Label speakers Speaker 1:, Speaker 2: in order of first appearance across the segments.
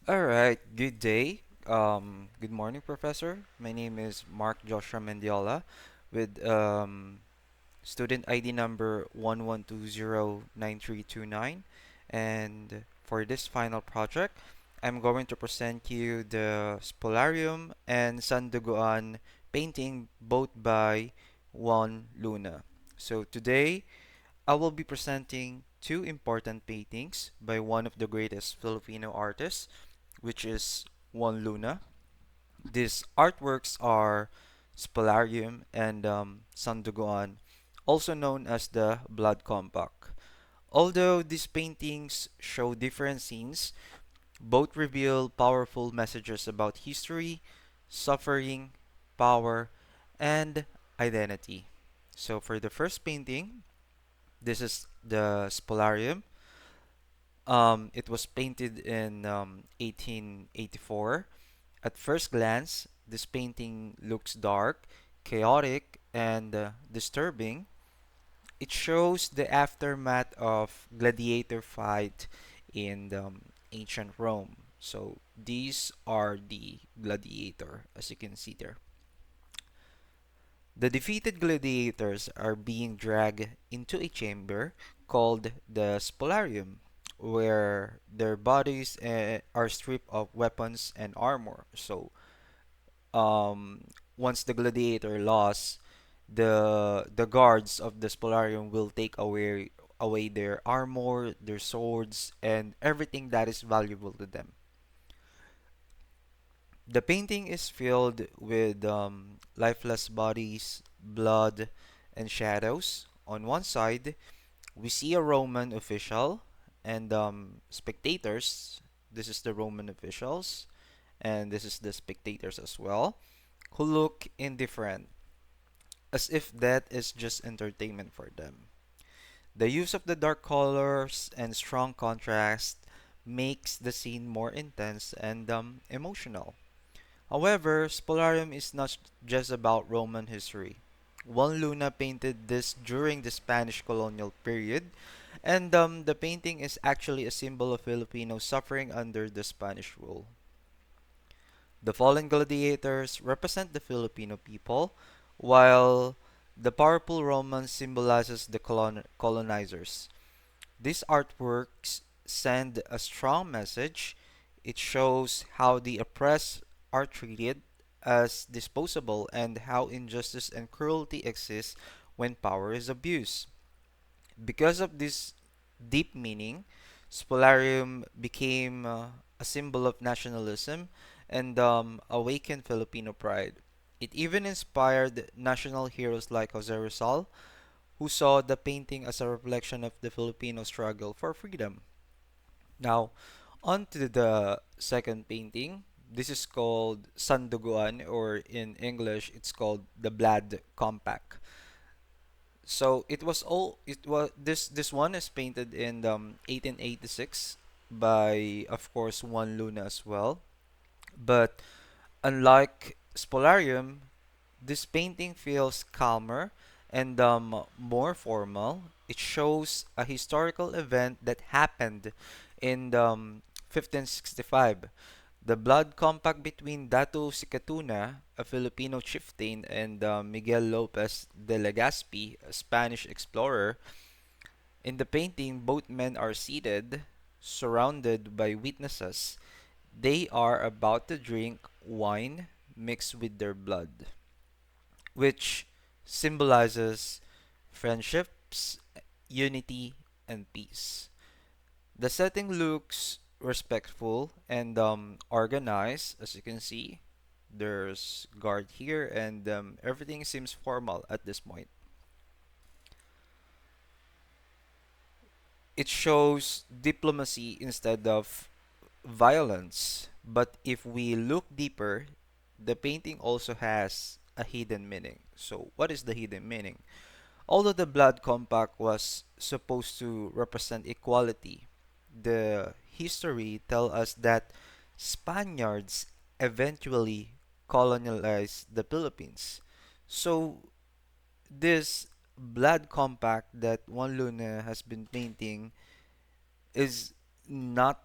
Speaker 1: All right, good day. Good morning, Professor. My name is Mark Joshua Mendiola with student ID number 11209329. And for this final project, I'm going to present you the Spolarium and Sanduguan painting, both by Juan Luna. So today, I will be presenting two important paintings by one of the greatest Filipino artists, which is Juan Luna. These artworks are Spolarium and Sanduguan, also known as the Blood Compact. Although these paintings show different scenes, both reveal powerful messages about history, suffering, power, and identity. So for the first painting, this is the Spolarium. It was painted in 1884. At first glance, this painting looks dark, chaotic, and disturbing. It shows the aftermath of gladiator fight in ancient Rome. So these are the gladiator, as you can see there. The defeated gladiators are being dragged into a chamber called the Spolarium, where their bodies are stripped of weapons and armor. So um, once the gladiator lost, the guards of the Spolarium will take away their armor, their swords, and everything that is valuable to them. The painting is filled with lifeless bodies, blood, and shadows. On one side, we see a Roman official and spectators. This is the Roman officials, and this is the spectators as well, who look indifferent, as if that is just entertainment for them. The use of the dark colors and strong contrast makes the scene more intense and emotional. However, Spolarium is not just about Roman history. Juan Luna painted this during the Spanish colonial period, and the painting is actually a symbol of Filipino suffering under the Spanish rule. The fallen gladiators represent the Filipino people, while the powerful Roman symbolizes the colonizers. These artworks send a strong message. It shows how the oppressed are treated as disposable and how injustice and cruelty exist when power is abused. Because of this deep meaning, Spolarium became a symbol of nationalism and awakened Filipino pride. It even inspired national heroes like Jose Rizal, who saw the painting as a reflection of the Filipino struggle for freedom. Now, on to the second painting. This is called Sanduguan, or in English, it's called the Blood Compact. So this one is painted in 1886 by, of course, Juan Luna as well. But unlike Spolarium, this painting feels calmer and more formal. It shows a historical event that happened in 1565. The blood compact between Dato Sicatuna, a Filipino chieftain, and Miguel Lopez de Legazpi, a Spanish explorer. In the painting, both men are seated, surrounded by witnesses. They are about to drink wine mixed with their blood, which symbolizes friendships, unity, and peace. The setting looks respectful and organized, as you can see. There's guard here, and everything seems formal at this point. It shows diplomacy instead of violence. But if we look deeper, the painting also has a hidden meaning. So, what is the hidden meaning? Although the blood compact was supposed to represent equality, the history tell us that Spaniards eventually colonized the Philippines. So this blood compact that Juan Luna has been painting is not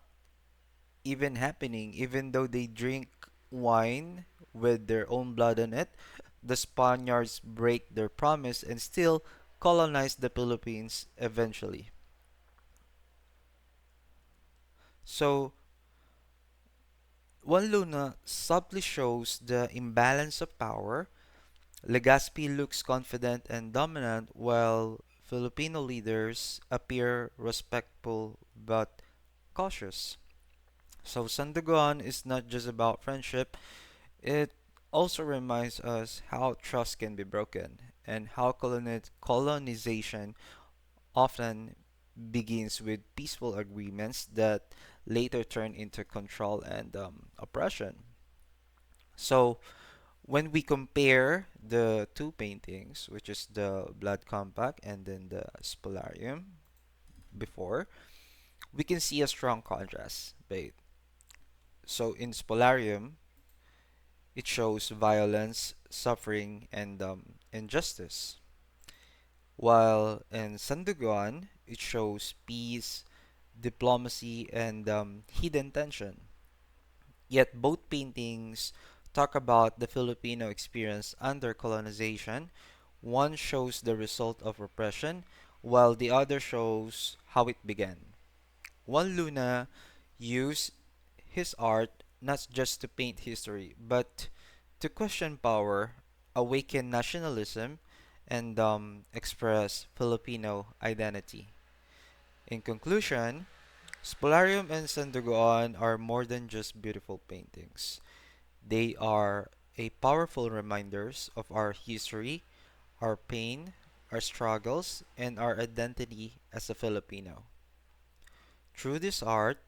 Speaker 1: even happening, even though they drink wine with their own blood on it. The Spaniards break their promise and still colonize the Philippines eventually. So, Juan Luna subtly shows the imbalance of power. Legazpi looks confident and dominant, while Filipino leaders appear respectful but cautious. So Sandogan is not just about friendship, it also reminds us how trust can be broken and how colonization often begins with peaceful agreements that later turn into control and oppression. So when we compare the two paintings, which is the Blood Compact and then the Spolarium before, we can see a strong contrast. Babe. So in Spolarium, it shows violence, suffering, and injustice. While in Sanduguan, it shows peace, diplomacy, and hidden tension. Yet both paintings talk about the Filipino experience under colonization. One shows the result of repression, while the other shows how it began. Juan Luna used his art not just to paint history, but to question power, awaken nationalism, and express Filipino identity. In conclusion, Spolarium and Sanduguan are more than just beautiful paintings. They are a powerful reminders of our history, our pain, our struggles, and our identity as a Filipino. Through this art,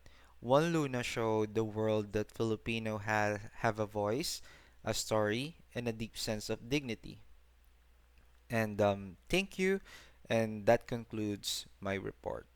Speaker 1: Juan Luna showed the world that Filipino have a voice, a story, and a deep sense of dignity. And thank you, and that concludes my report.